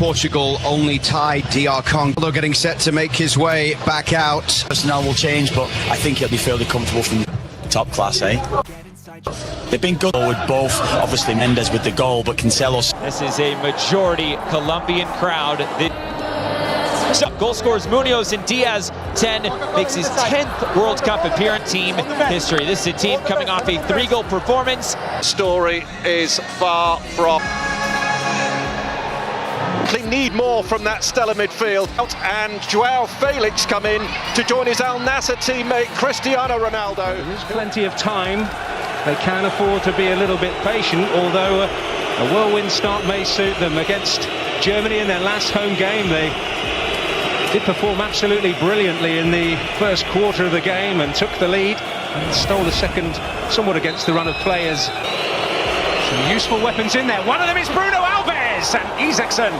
Portugal only tied DR Congo. They're getting set to make his way back out. Personnel will change, but I think he'll be fairly comfortable from top class, eh? They've been good with both, obviously Mendes with the goal, but Cancelo's. This is a majority Colombian crowd. Goal scorers Munoz and Diaz, 10, makes his 10th World Cup appearance team history. This is a team coming off a 3-goal performance. Story is far from. They need more from that stellar midfield, and Joao Felix come in to join his Al Nassr teammate Cristiano Ronaldo. There's plenty of time. They can afford to be a little bit patient, although a whirlwind start may suit them. Against Germany in their last home game, they did perform absolutely brilliantly in the first quarter of the game and took the lead and stole the second somewhat against the run of players. Some useful weapons in there. One of them is Bruno Alves and Isaacson.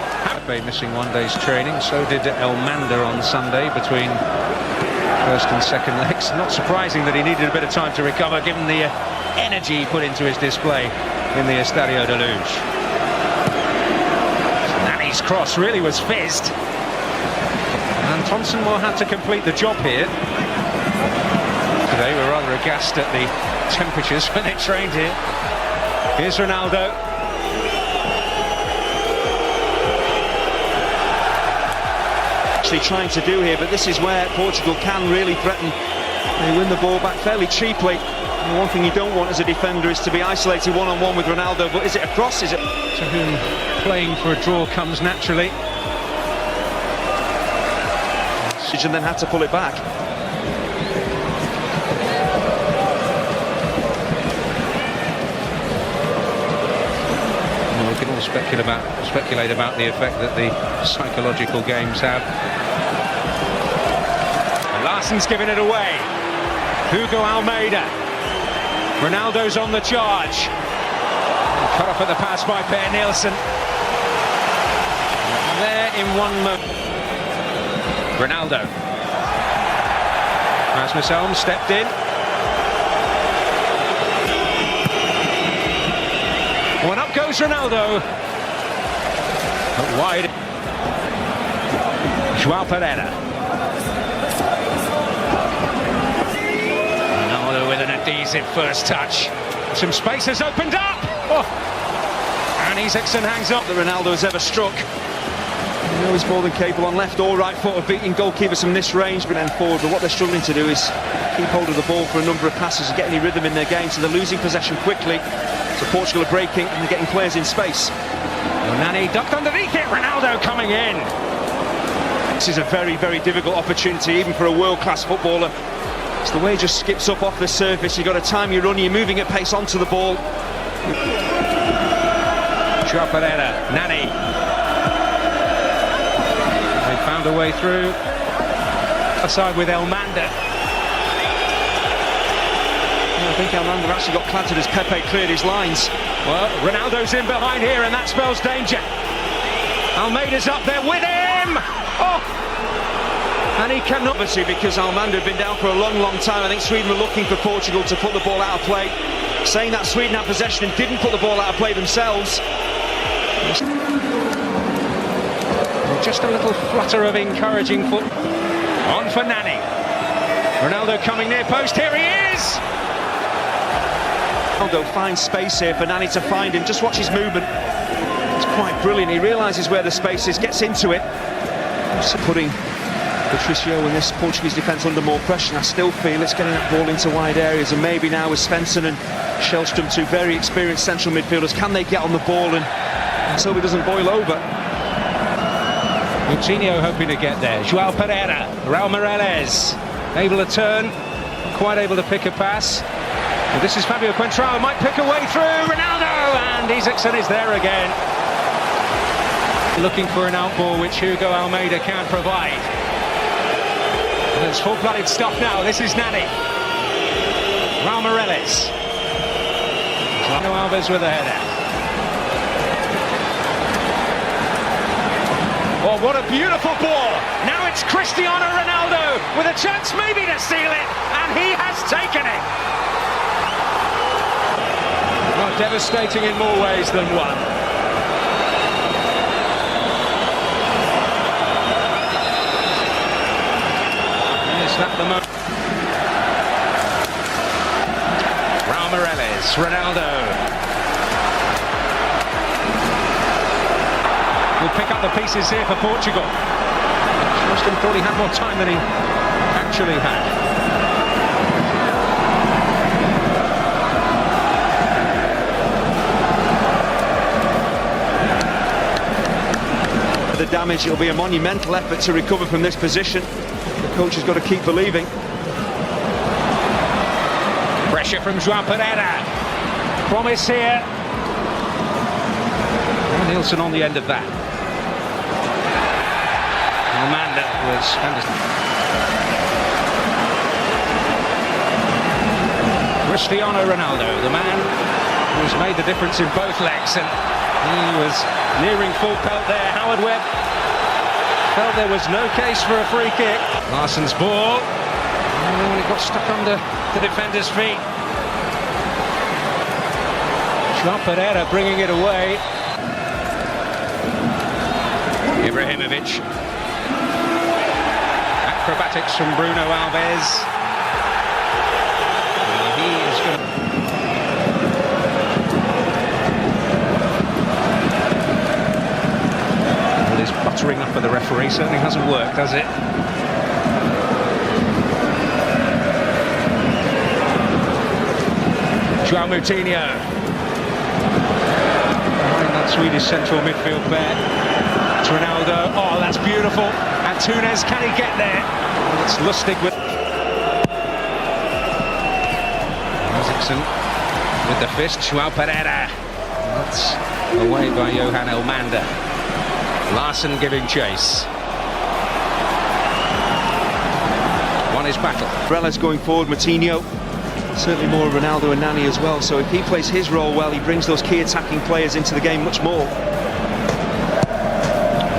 Missing one day's training, so did Elmander on Sunday between first and second legs. Not surprising that he needed a bit of time to recover, given the energy he put into his display in the Estadio de Luz. Nani's cross really was fizzed, and Thompson will have to complete the job here. Today we're rather aghast at the temperatures when they trained here. Here's Ronaldo. Trying to do here, but this is where Portugal can really threaten. They win the ball back fairly cheaply. And the one thing you don't want as a defender is to be isolated one-on-one with Ronaldo. But is it a cross? Is it to whom playing for a draw comes naturally? And then had to pull it back. We can all speculate about the effect that the psychological games have. Larsen's given it away. Hugo Almeida. Ronaldo's on the charge. Cut off at the pass by Per Nielsen. There in one moment. Ronaldo. Rasmus Elm stepped in. One up goes Ronaldo. But wide. Joao Pereira. Ronaldo with an adhesive first touch. Some space has opened up. Oh. And Isaacson hangs up. That Ronaldo has ever struck. You know he's more than capable on left or right foot of beating goalkeepers from this range, but then forward. But what they're struggling to do is keep hold of the ball for a number of passes and get any rhythm in their game. So they're losing possession quickly. So Portugal are breaking and they're getting players in space. Nani ducked underneath it. Ronaldo coming in. This is a very, very difficult opportunity, even for a world-class footballer. It's the way he just skips up off the surface. You've got to time your run. You're moving at pace onto the ball. Joao Pereira. Nani. They found a way through. Aside with Elmander. I think Haaland actually got planted as Pepe cleared his lines. Well, Ronaldo's in behind here, and that spells danger. Almeida's up there with him! Oh! And he cannot, obviously, because Almander had been down for a long, long time. I think Sweden were looking for Portugal to put the ball out of play. Saying that Sweden had possession and didn't put the ball out of play themselves. Just a little flutter of encouraging foot. On for Nani. Ronaldo coming near post, here he is! Ronaldo finds space here for Nani to find him. Just watch his movement. It's quite brilliant. He realises where the space is, gets into it. So putting Patricio and this Portuguese defence under more pressure. I still feel it's getting that ball into wide areas, and maybe now with Svensson and Shellstrom, two very experienced central midfielders, can they get on the ball and so it doesn't boil over? Coutinho hoping to get there. Joao Pereira, Raul Meireles, able to turn, quite able to pick a pass. And this is Fabio Contrao, might pick a way through. Ronaldo, and Isaacson is there again. Looking for an outball which Hugo Almeida can provide. And it's full-blooded stuff now. This is Nani. Raul Meireles. Alves with a header. Oh, what a beautiful ball! Now it's Cristiano Ronaldo with a chance maybe to seal it, and he has taken it. Well, devastating in more ways than one. the moment. Ronaldo will pick up the pieces here for Portugal. Justin thought he had more time than he actually had. The damage, it'll be a monumental effort to recover from this position. The coach has got to keep believing. Pressure from João Pereira. Promise here. And Nielsen on the end of that. Amanda was Cristiano Ronaldo, the man who's made the difference in both legs, and he was nearing full pelt there. Howard Webb felt there was no case for a free kick. Larsson's ball. And it got stuck under the defender's feet. João Pereira bringing it away. Ibrahimovic. Acrobatics from Bruno Alves. He is going to... Well, his buttering up of the referee certainly hasn't worked, has it? João Moutinho. Behind that Swedish central midfield pair. It's Ronaldo. Oh, that's beautiful. Antunes, can he get there? And it's Lustig with... Isaacson with the fist. João Pereira. That's away by Johan Elmander. Larsson giving chase. Won his battle. Brella's going forward, Moutinho. Certainly more Ronaldo and Nani as well, so if he plays his role well, he brings those key attacking players into the game much more. A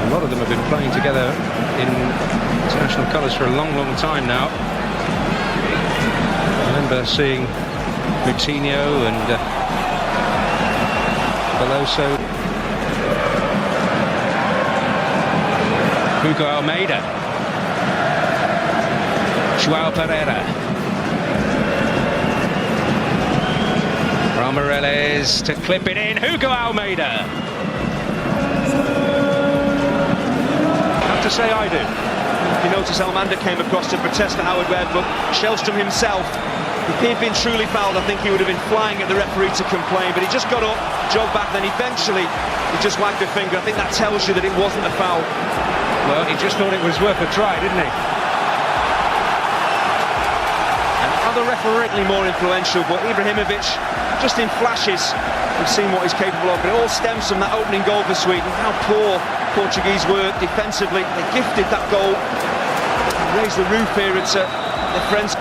lot of them have been playing together in international colours for a long, long time now. I remember seeing Moutinho and Veloso. Hugo Almeida. João Pereira. Morales to clip it in. Hugo Almeida. I have to say I do. You notice Elmander came across to protest the Howard Webb, but Shellstrom himself, if he had been truly fouled, I think he would have been flying at the referee to complain, but he just got up, jogged back, then eventually he just wagged a finger. I think that tells you that it wasn't a foul. Well, he just thought it was worth a try, didn't he? Other referee more influential, but Ibrahimovic, just in flashes, we've seen what he's capable of, but it all stems from that opening goal for Sweden. How poor Portuguese were defensively. They gifted that goal, raised the roof here at their friends.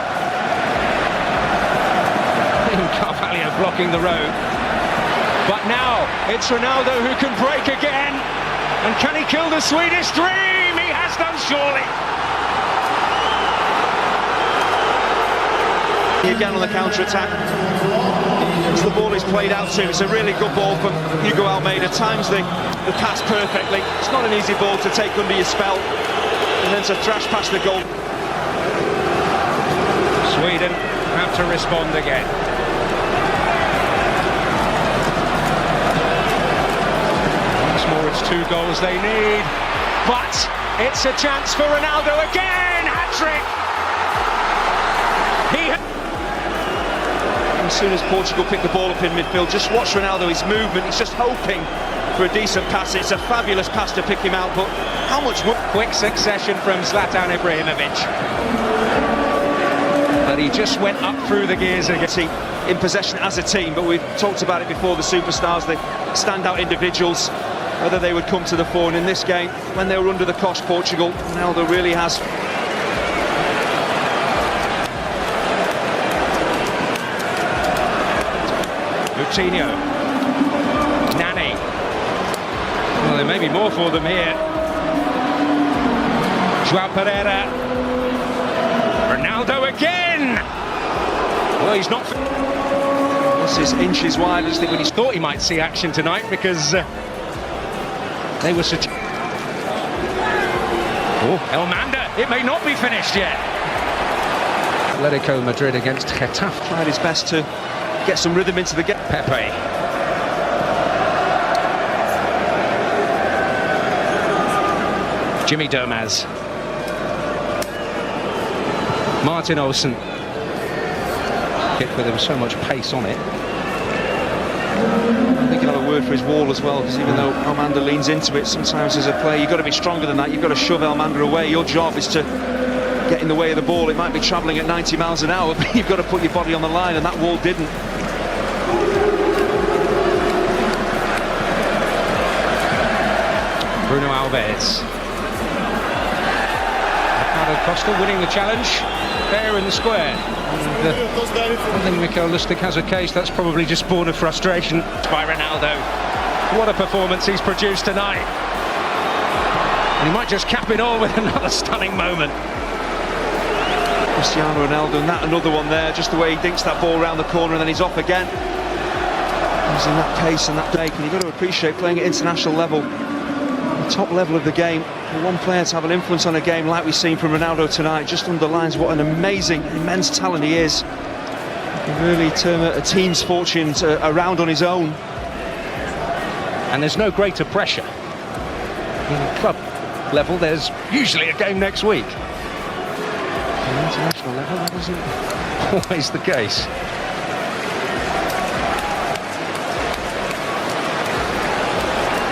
Carvalho blocking the road, but now it's Ronaldo who can break again, and can he kill the Swedish dream? He has done, surely. Again on the counter-attack. As the ball is played out to him, it's a really good ball from Hugo Almeida. Times the pass perfectly. It's not an easy ball to take under your spell, and then to thrash past the goal. Sweden have to respond again. Once more, it's 2 goals they need, but it's a chance for Ronaldo again. Hat-trick. As soon as Portugal pick the ball up in midfield, just watch Ronaldo, his movement, he's just hoping for a decent pass. It's a fabulous pass to pick him out, but how much... Quick succession from Zlatan Ibrahimovic. But he just went up through the gears again. In possession as a team, but we've talked about it before, the superstars, the standout individuals, whether they would come to the fore. And in this game, when they were under the cosh, Portugal, Ronaldo really has... Moutinho. Nani. Well, there may be more for them here. João Pereira. Ronaldo again! Well, he's not... This is inches wide. I just think when he thought he might see action tonight, because they were such... Oh, Elmander. It may not be finished yet. Atletico Madrid against Getafe. Tried his best to get some rhythm into the game. Pepe. Jimmy Domaz. Martin Olsen. Kick with him, so much pace on it. I think he'll have a word for his wall as well, because even though Almanda leans into it, sometimes as a player you've got to be stronger than that. You've got to shove Almanda away. Your job is to get in the way of the ball. It might be travelling at 90 miles an hour, but you've got to put your body on the line, and that wall didn't. Bruno Alves. Ricardo Costa winning the challenge there in the square. And, I think Mikel Lustig has a case. That's probably just born of frustration by Ronaldo. What a performance he's produced tonight. And he might just cap it all with another stunning moment. Cristiano Ronaldo, and that another one there, just the way he dinks that ball around the corner and then he's off again. Using that pace and that take, and you've got to appreciate playing at international level, the top level of the game. For one player to have an influence on a game like we've seen from Ronaldo tonight just underlines what an amazing, immense talent he is. He can really turn a team's fortunes around on his own. And there's no greater pressure. In club level, there's usually a game next week. At international level, that isn't always the case.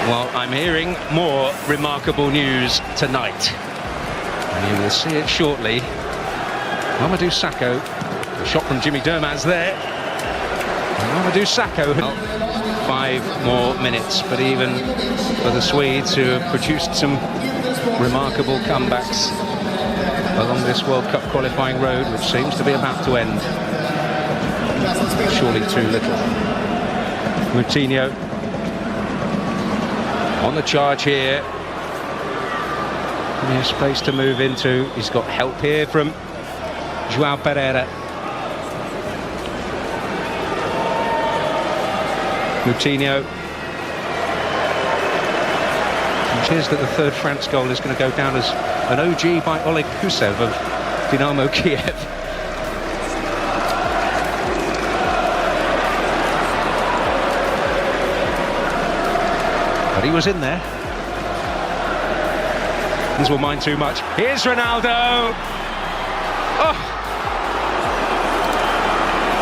Well, I'm hearing more remarkable news tonight, and you will see it shortly. Mamadou Sakho, a shot from Jimmy Domaz there. And Mamadou Sakho, 5 more minutes, but even for the Swedes, who have produced some remarkable comebacks along this World Cup qualifying road, which seems to be about to end. Surely too little. Moutinho on the charge here. There's space to move into. He's got help here from João Pereira. Moutinho. It appears that the third France goal is going to go down as an OG by Oleg Kusev of Dynamo Kiev. But he was in there. This will mind too much. Here's Ronaldo. Oh!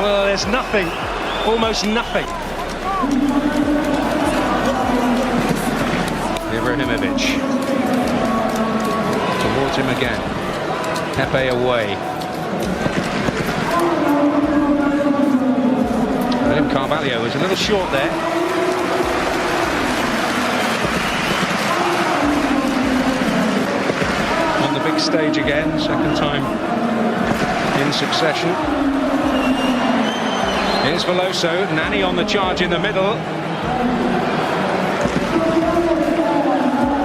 Well, there's nothing, almost nothing. Ibrahimovic. Towards him again. Pepe away. William Carvalho was a little short there. Big stage again, second time in succession. Here's Veloso, Nani on the charge in the middle.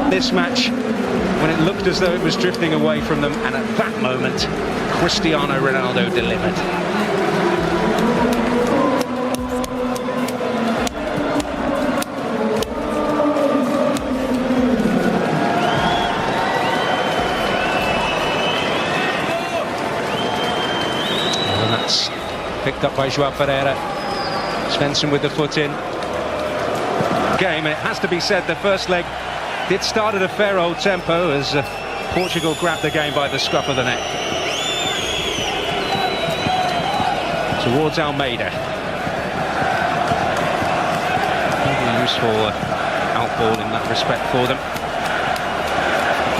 This match, when it looked as though it was drifting away from them, and at that moment, Cristiano Ronaldo delivered. Picked up by João Pereira. Svensson with the foot in. Game, it has to be said, the first leg did start at a fair old tempo as Portugal grabbed the game by the scruff of the neck. Towards Almeida. Very useful outball in that respect for them.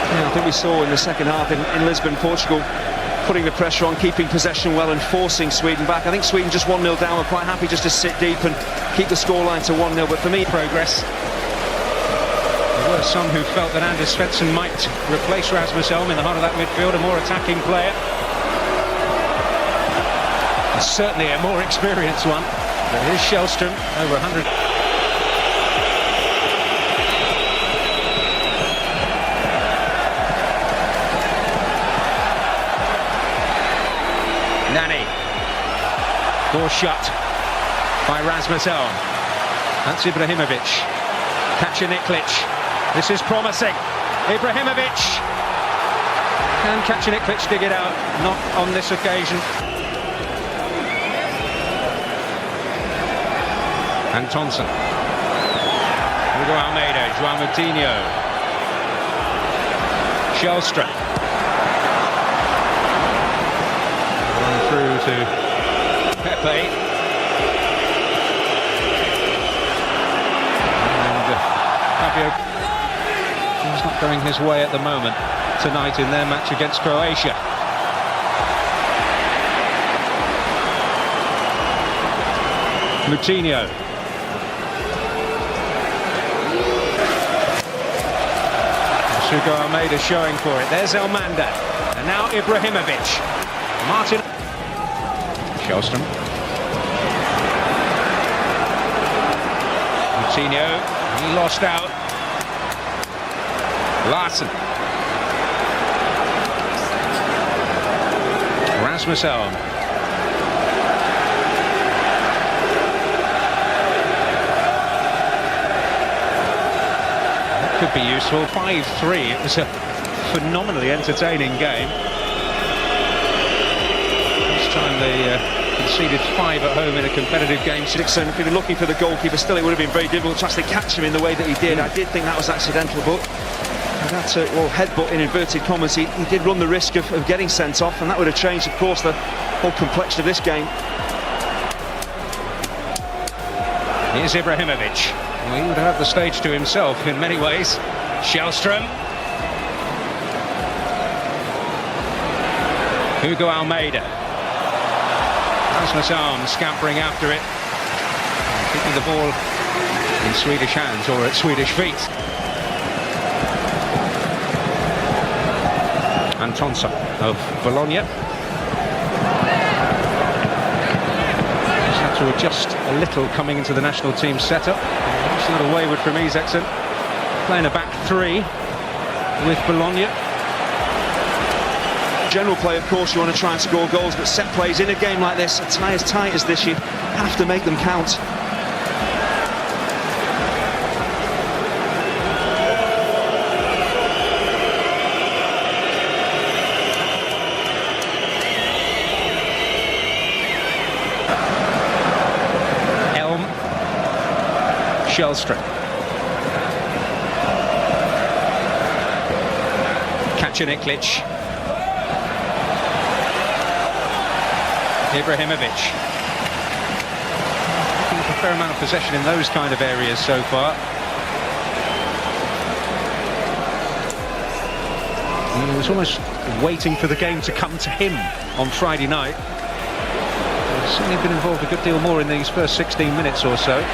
Yeah, I think we saw in the second half in Lisbon, Portugal putting the pressure on, keeping possession well and forcing Sweden back. I think Sweden just 1-0 down, were quite happy just to sit deep and keep the scoreline to 1-0, but for me, progress. There were some who felt that Anders Svensson might replace Rasmus Elm in the heart of that midfield, a more attacking player. And certainly a more experienced one. But here's Shellstrom, over 100. Nani. Door shut by Rasmus Elm. That's Ibrahimovic. Kacaniklic. This is promising. Ibrahimovic. Can Kacaniklic dig it out? Not on this occasion. Antonsen. Hugo Almeida, João Moutinho. Shellstrom. Run through to Pepe. And Fabio is not going his way at the moment tonight in their match against Croatia. Moutinho. Hugo Almeida showing for it. There's Elmander. And now Ibrahimovic. Martin. Shellstrom. Moutinho. He lost out. Larsen. Rasmus Elm. Could be useful. 5-3. It was a phenomenally entertaining game. This time they conceded 5 at home in a competitive game. Dixon, if he were looking for the goalkeeper, still it would have been very difficult to actually catch him in the way that he did. I did think that was accidental, but that headbutt in inverted commas, he did run the risk of getting sent off, and that would have changed, of course, the whole complexion of this game. Here's Ibrahimovic. Well, he would have the stage to himself in many ways. Shellstrom. Hugo Almeida. Rasmus Elm scampering after it. And keeping the ball in Swedish hands, or at Swedish feet. Antonsen of Bologna. Just had to adjust a little coming into the national team setup. It's a little wayward from Isaacson. Playing a back 3 with Bologna. General play, of course, you want to try and score goals, but set plays in a game like this, a tie as tight as this, you have to make them count. Shellstrom. Kacaniklic. Ibrahimovic. Looking for a fair amount of possession in those kind of areas so far. He was almost waiting for the game to come to him on Friday night. He's certainly been involved a good deal more in these first 16 minutes or so.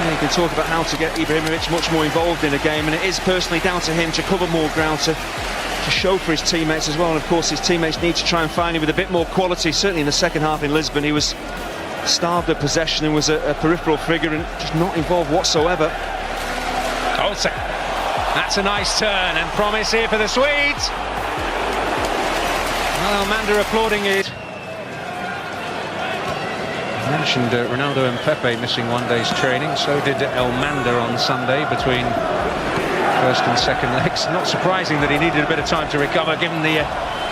You can talk about how to get Ibrahimovic much more involved in a game, and it is personally down to him to cover more ground, to show for his teammates as well. And of course his teammates need to try and find him with a bit more quality. Certainly in the second half in Lisbon he was starved of possession and was a peripheral figure and just not involved whatsoever. Olsen. That's a nice turn and promise here for the Swedes. Well, Elmander applauding it. I mentioned Ronaldo and Pepe missing one day's training. So did Elmander on Sunday between first and second legs. Not surprising that he needed a bit of time to recover, given the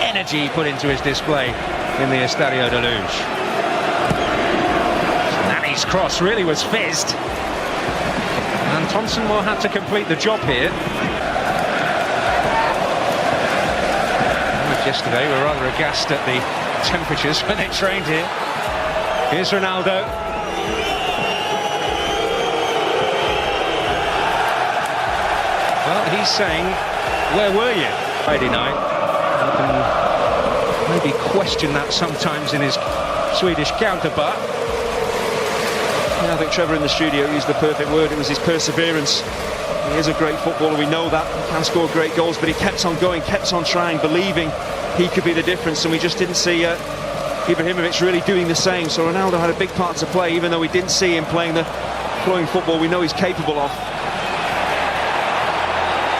energy he put into his display in the Estadio de Luz. Nani's cross really was fizzed. Antonsen will have to complete the job here. Yesterday we were rather aghast at the temperatures when they trained here. Here's Ronaldo. Well, he's saying, where were you Friday night? You can maybe question that sometimes in his Swedish counterpart. Yeah, I think Trevor in the studio used the perfect word. It was his perseverance. He is a great footballer, we know that. He can score great goals, but he kept on going, kept on trying, believing he could be the difference, and we just didn't see Ibrahimovic really doing the same. So Ronaldo had a big part to play, even though we didn't see him playing the flowing football we know he's capable of.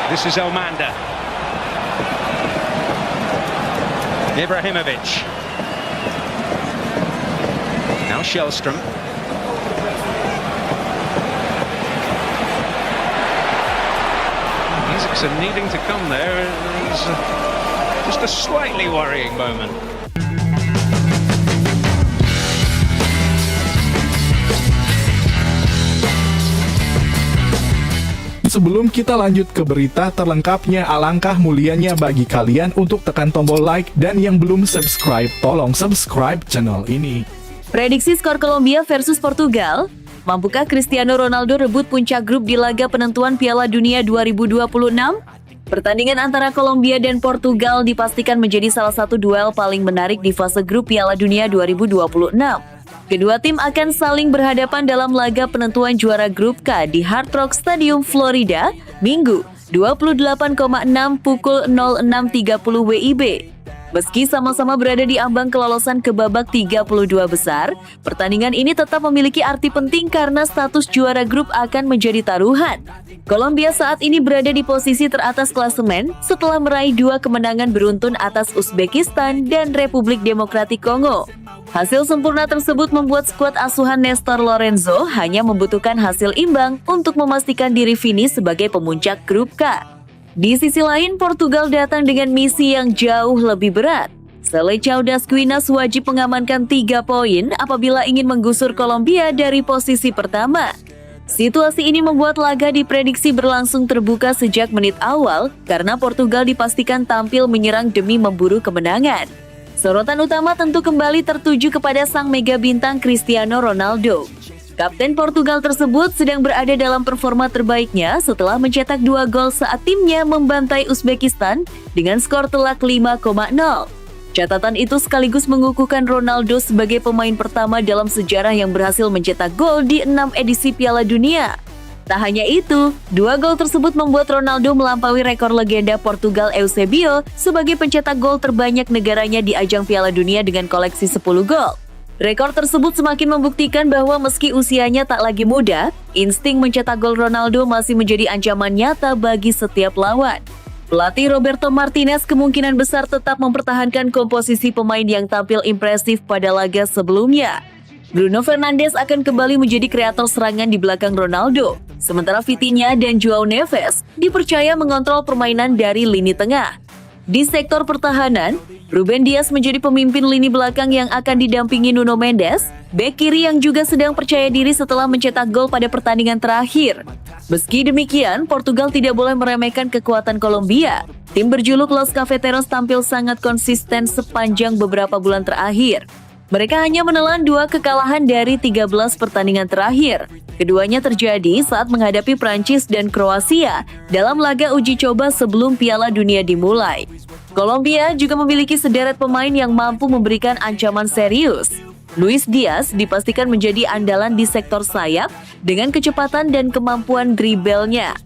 This is Elmander. Ibrahimovic. Now Shellstrom. Isaacson needing to come there. He's just a slightly worrying moment. Sebelum kita lanjut ke berita terlengkapnya, alangkah mulianya bagi kalian untuk tekan tombol like, dan yang belum subscribe, tolong subscribe channel ini. Prediksi skor Kolombia versus Portugal. Mampukah Cristiano Ronaldo rebut puncak grup di laga penentuan Piala Dunia 2026? Pertandingan antara Kolombia dan Portugal dipastikan menjadi salah satu duel paling menarik di fase grup Piala Dunia 2026. Kedua tim akan saling berhadapan dalam laga penentuan juara grup K di Hard Rock Stadium, Florida, Minggu, 28,6 pukul 06.30 WIB. Meski sama-sama berada di ambang kelolosan ke babak 32 besar, pertandingan ini tetap memiliki arti penting karena status juara grup akan menjadi taruhan. Kolombia saat ini berada di posisi teratas klasemen setelah meraih 2 kemenangan beruntun atas Uzbekistan dan Republik Demokratik Kongo. Hasil sempurna tersebut membuat skuad asuhan Nestor Lorenzo hanya membutuhkan hasil imbang untuk memastikan diri finish sebagai pemuncak grup K. Di sisi lain, Portugal datang dengan misi yang jauh lebih berat. Selecao das Quinas wajib mengamankan 3 poin apabila ingin menggusur Kolombia dari posisi pertama. Situasi ini membuat laga diprediksi berlangsung terbuka sejak menit awal karena Portugal dipastikan tampil menyerang demi memburu kemenangan. Sorotan utama tentu kembali tertuju kepada sang mega bintang Cristiano Ronaldo. Kapten Portugal tersebut sedang berada dalam performa terbaiknya setelah mencetak 2 gol saat timnya membantai Uzbekistan dengan skor telak 5,0. Catatan itu sekaligus mengukuhkan Ronaldo sebagai pemain pertama dalam sejarah yang berhasil mencetak gol di 6 edisi Piala Dunia. Tak hanya itu, 2 gol tersebut membuat Ronaldo melampaui rekor legenda Portugal Eusebio sebagai pencetak gol terbanyak negaranya di ajang Piala Dunia dengan koleksi 10 gol. Rekor tersebut semakin membuktikan bahwa meski usianya tak lagi muda, insting mencetak gol Ronaldo masih menjadi ancaman nyata bagi setiap lawan. Pelatih Roberto Martinez kemungkinan besar tetap mempertahankan komposisi pemain yang tampil impresif pada laga sebelumnya. Bruno Fernandes akan kembali menjadi kreator serangan di belakang Ronaldo, sementara Vitinha dan Joao Neves dipercaya mengontrol permainan dari lini tengah. Di sektor pertahanan, Ruben Dias menjadi pemimpin lini belakang yang akan didampingi Nuno Mendes, bek kiri yang juga sedang percaya diri setelah mencetak gol pada pertandingan terakhir. Meski demikian, Portugal tidak boleh meremehkan kekuatan Kolombia. Tim berjuluk Los Cafeteros tampil sangat konsisten sepanjang beberapa bulan terakhir. Mereka hanya menelan 2 kekalahan dari 13 pertandingan terakhir. Keduanya terjadi saat menghadapi Prancis dan Kroasia dalam laga uji coba sebelum Piala Dunia dimulai. Kolombia juga memiliki sederet pemain yang mampu memberikan ancaman serius. Luis Diaz dipastikan menjadi andalan di sektor sayap dengan kecepatan dan kemampuan dribelnya.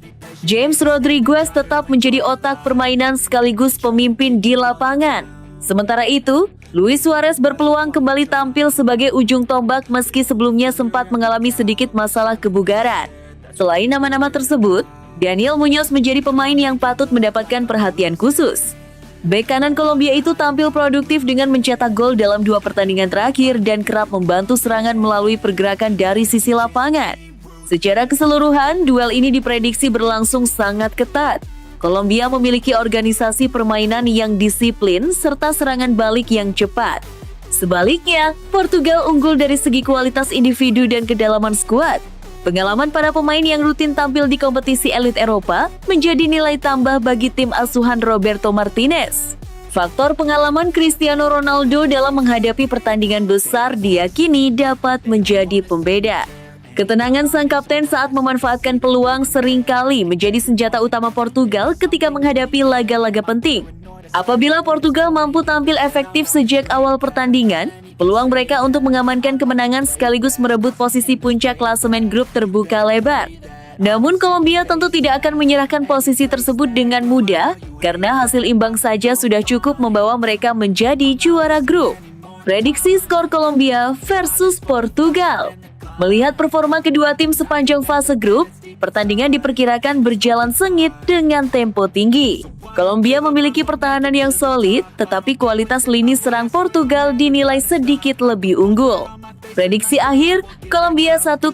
James Rodriguez tetap menjadi otak permainan sekaligus pemimpin di lapangan. Sementara itu, Luis Suarez berpeluang kembali tampil sebagai ujung tombak meski sebelumnya sempat mengalami sedikit masalah kebugaran. Selain nama-nama tersebut, Daniel Muñoz menjadi pemain yang patut mendapatkan perhatian khusus. Bek kanan Kolombia itu tampil produktif dengan mencetak gol dalam 2 pertandingan terakhir dan kerap membantu serangan melalui pergerakan dari sisi lapangan. Secara keseluruhan, duel ini diprediksi berlangsung sangat ketat. Kolombia memiliki organisasi permainan yang disiplin serta serangan balik yang cepat. Sebaliknya, Portugal unggul dari segi kualitas individu dan kedalaman skuad. Pengalaman para pemain yang rutin tampil di kompetisi elit Eropa menjadi nilai tambah bagi tim asuhan Roberto Martinez. Faktor pengalaman Cristiano Ronaldo dalam menghadapi pertandingan besar diyakini dapat menjadi pembeda. Ketenangan sang kapten saat memanfaatkan peluang seringkali menjadi senjata utama Portugal ketika menghadapi laga-laga penting. Apabila Portugal mampu tampil efektif sejak awal pertandingan, peluang mereka untuk mengamankan kemenangan sekaligus merebut posisi puncak klasemen grup terbuka lebar. Namun Kolombia tentu tidak akan menyerahkan posisi tersebut dengan mudah karena hasil imbang saja sudah cukup membawa mereka menjadi juara grup. Prediksi skor Kolombia versus Portugal. Melihat performa kedua tim sepanjang fase grup, pertandingan diperkirakan berjalan sengit dengan tempo tinggi. Kolombia memiliki pertahanan yang solid, tetapi kualitas lini serang Portugal dinilai sedikit lebih unggul. Prediksi akhir, Kolombia 1,2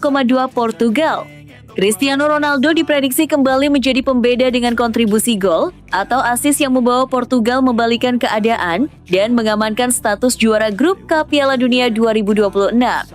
Portugal. Cristiano Ronaldo diprediksi kembali menjadi pembeda dengan kontribusi gol atau assist yang membawa Portugal membalikan keadaan dan mengamankan status juara grup K Piala Dunia 2026.